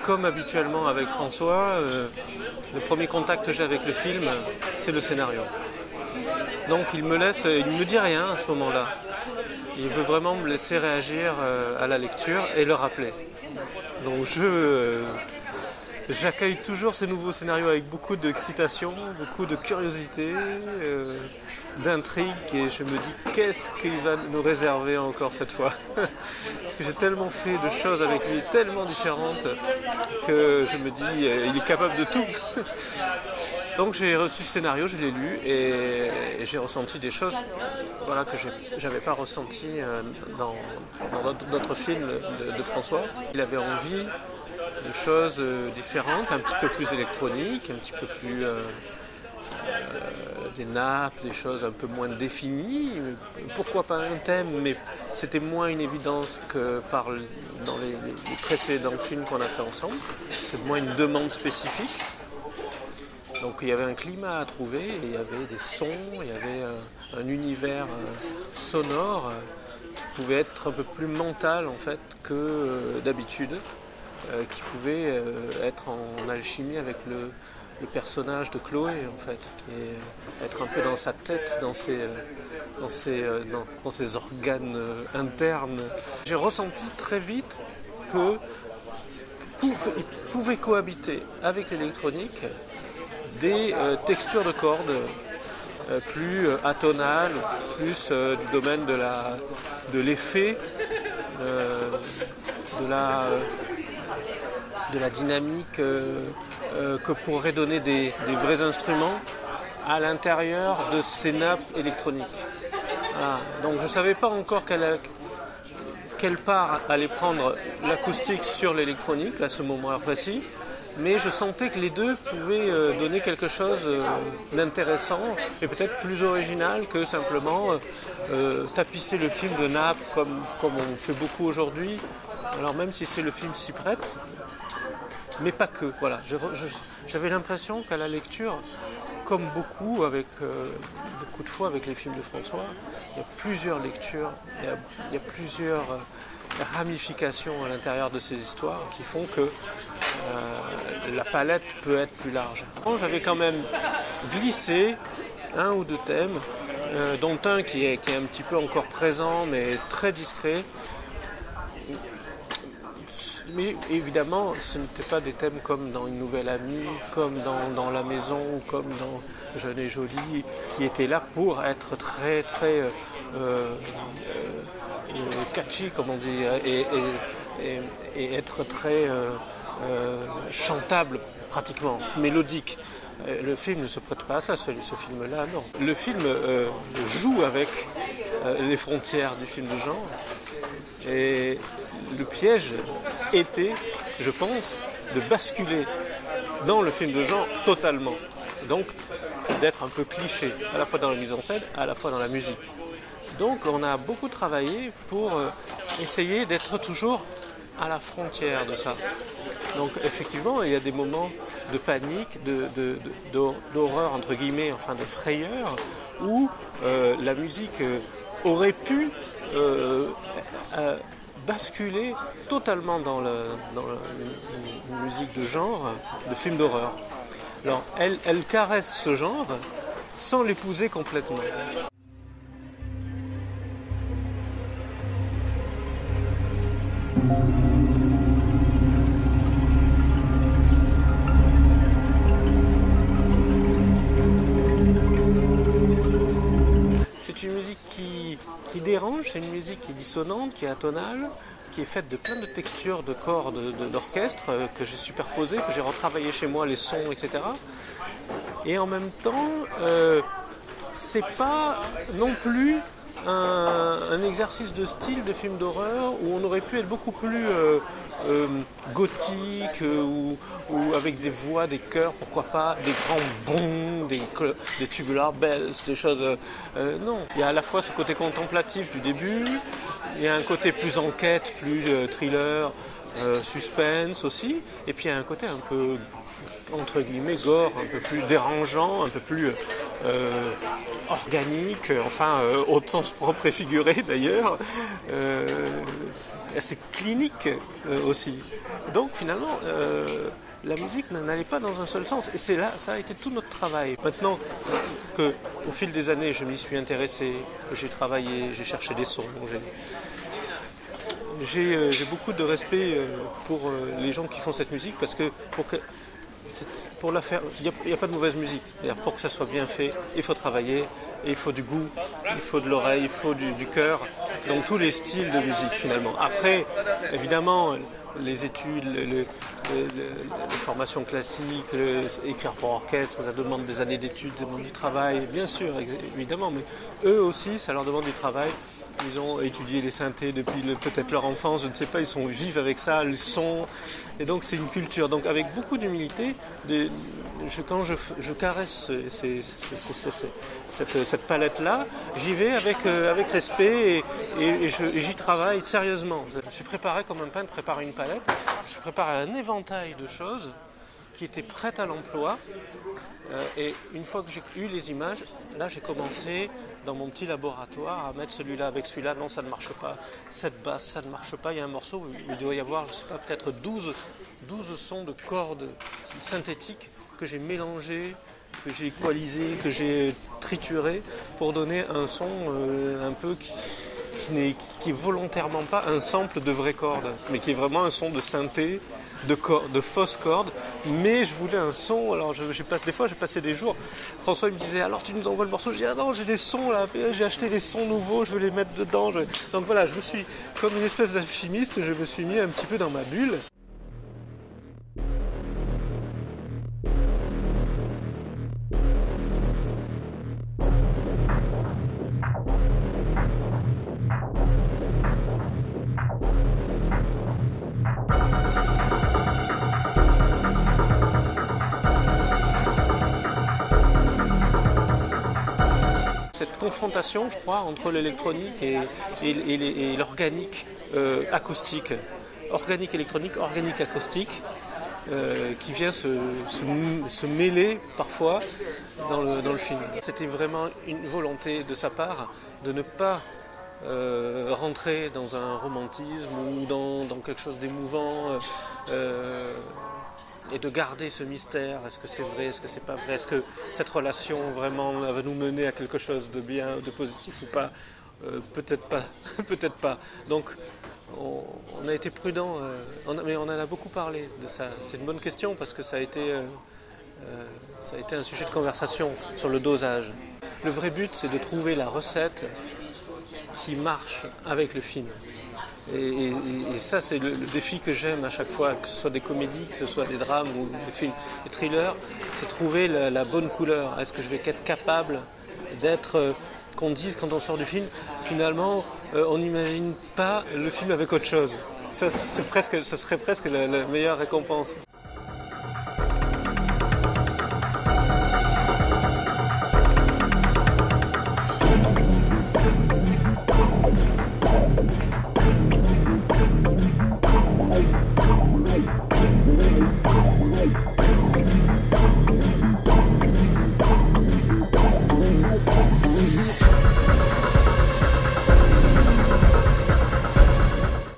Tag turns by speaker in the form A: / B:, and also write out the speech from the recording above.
A: comme habituellement avec François, le premier contact que j'ai avec le film, c'est le scénario. Donc il ne me dit rien à ce moment-là. Il veut vraiment me laisser réagir à la lecture et le rappeler. Donc j'accueille toujours ces nouveaux scénarios avec beaucoup d'excitation, beaucoup de curiosité, d'intrigue, et je me dis qu'est-ce qu'il va nous réserver encore cette fois. Parce que j'ai tellement fait de choses avec lui, tellement différentes, que je me dis il est capable de tout. Donc j'ai reçu ce scénario, je l'ai lu et j'ai ressenti des choses que je n'avais pas ressenties dans d'autres films de François. Il avait envie de choses différentes, un petit peu plus électroniques, un petit peu plus des nappes, des choses un peu moins définies. Pourquoi pas un thème, mais c'était moins une évidence que dans les précédents films qu'on a fait ensemble. C'était moins une demande spécifique. Donc il y avait un climat à trouver, et il y avait des sons, il y avait un univers sonore qui pouvait être un peu plus mental en fait que d'habitude, qui pouvait être en alchimie avec le personnage de Chloé en fait, qui est être un peu dans sa tête, dans ses organes internes. J'ai ressenti très vite que il pouvait cohabiter avec l'électronique des textures de cordes plus atonales, plus du domaine de l'effet, de la dynamique que pourraient donner des vrais instruments à l'intérieur de ces nappes électroniques. Voilà. Donc je ne savais pas encore quelle part allait prendre l'acoustique sur l'électronique à ce moment précis, mais je sentais que les deux pouvaient donner quelque chose d'intéressant et peut-être plus original que simplement tapisser le film de nappes comme on fait beaucoup aujourd'hui. Alors même si le film s'y prête, mais pas que. Voilà. J'avais l'impression qu'à la lecture, comme beaucoup de fois avec les films de François, il y a plusieurs lectures, il y a plusieurs ramifications à l'intérieur de ces histoires qui font que la palette peut être plus large. J'avais quand même glissé un ou deux thèmes, dont un qui est un petit peu encore présent mais très discret. Mais évidemment, ce n'étaient pas des thèmes comme dans Une nouvelle amie, comme dans La maison, ou comme dans Jeune et jolie, qui étaient là pour être très très catchy, comme on dit, et être très chantable pratiquement, mélodique. Le film ne se prête pas à ça, ce film-là, non. Le film joue avec les frontières du film de genre, et le piège était, je pense, de basculer dans le film de genre totalement. Donc, d'être un peu cliché, à la fois dans la mise en scène, à la fois dans la musique. Donc, on a beaucoup travaillé pour essayer d'être toujours à la frontière de ça. Donc, effectivement, il y a des moments de panique, d'horreur, entre guillemets, enfin de frayeur, où la musique aurait pu basculer totalement dans une musique de genre, de film d'horreur. Alors, elle caresse ce genre sans l'épouser complètement. C'est une musique qui dérange, c'est une musique qui est dissonante, qui est atonale, qui est faite de plein de textures de cordes d'orchestre que j'ai superposées, que j'ai retravaillé chez moi, les sons, etc. Et en même temps, c'est pas non plus un exercice de style de film d'horreur où on aurait pu être beaucoup plus gothique ou avec des voix, des chœurs, pourquoi pas, des grands bonds, des tubular bells, des choses... non, il y a à la fois ce côté contemplatif du début, il y a un côté plus enquête, plus thriller, suspense aussi, et puis il y a un côté un peu, entre guillemets, gore, un peu plus dérangeant, un peu plus organique, enfin, au sens propre et figuré d'ailleurs, assez clinique aussi. Donc finalement, la musique n'allait pas dans un seul sens. Et c'est là, ça a été tout notre travail. Maintenant que, au fil des années, je m'y suis intéressé, j'ai travaillé, j'ai cherché des sons, j'ai beaucoup de respect pour les gens qui font cette musique parce que pour la faire, il n'y a pas de mauvaise musique. C'est-à-dire pour que ça soit bien fait, il faut travailler, et il faut du goût, il faut de l'oreille, il faut du cœur, donc tous les styles de musique finalement. Après, évidemment, les études, les formations classiques, écrire pour orchestre, ça demande des années d'études, ça demande du travail, bien sûr, évidemment, mais eux aussi, ça leur demande du travail. Ils ont étudié les synthés depuis peut-être leur enfance, je ne sais pas, ils vivent avec ça, le son, et donc c'est une culture. Donc avec beaucoup d'humilité, quand je caresse cette palette-là, j'y vais avec respect et j'y travaille sérieusement. Je suis préparé comme un peintre prépare une palette, je prépare un éventail de choses qui étaient prêtes à l'emploi. Et une fois que j'ai eu les images, là j'ai commencé dans mon petit laboratoire à mettre celui-là avec celui-là, non ça ne marche pas, cette basse ça ne marche pas, il y a un morceau où il doit y avoir, je ne sais pas, peut-être 12 sons de cordes synthétiques que j'ai mélangés, que j'ai équalisés, que j'ai triturés pour donner un son un peu qui est volontairement pas un sample de vraies cordes, mais qui est vraiment un son de synthé, de fausses cordes, mais je voulais un son. Alors des fois j'ai passé des jours, François il me disait alors tu nous envoies le morceau, je dis ah non j'ai des sons là, j'ai acheté des sons nouveaux, je veux les mettre dedans, donc voilà, je me suis comme une espèce d'alchimiste, je me suis mis un petit peu dans ma bulle. Cette confrontation, je crois, entre l'électronique et l'organique acoustique, organique électronique, organique acoustique, qui vient se mêler parfois dans le film. C'était vraiment une volonté de sa part de ne pas rentrer dans un romantisme ou dans quelque chose d'émouvant. Et de garder ce mystère, est-ce que c'est vrai, est-ce que c'est pas vrai, est-ce que cette relation vraiment va nous mener à quelque chose de bien, de positif ou pas, peut-être pas, peut-être pas. Donc on a été prudent, mais on en a beaucoup parlé de ça. C'était une bonne question parce que ça a été un sujet de conversation sur le dosage. Le vrai but, c'est de trouver la recette qui marche avec le film. Et ça, c'est le défi que j'aime à chaque fois, que ce soit des comédies, que ce soit des drames ou des films, des thrillers, c'est trouver la bonne couleur. Est-ce que je vais être capable d'être, qu'on dise quand on sort du film, finalement, on n'imagine pas le film avec autre chose. Ça serait presque la meilleure récompense.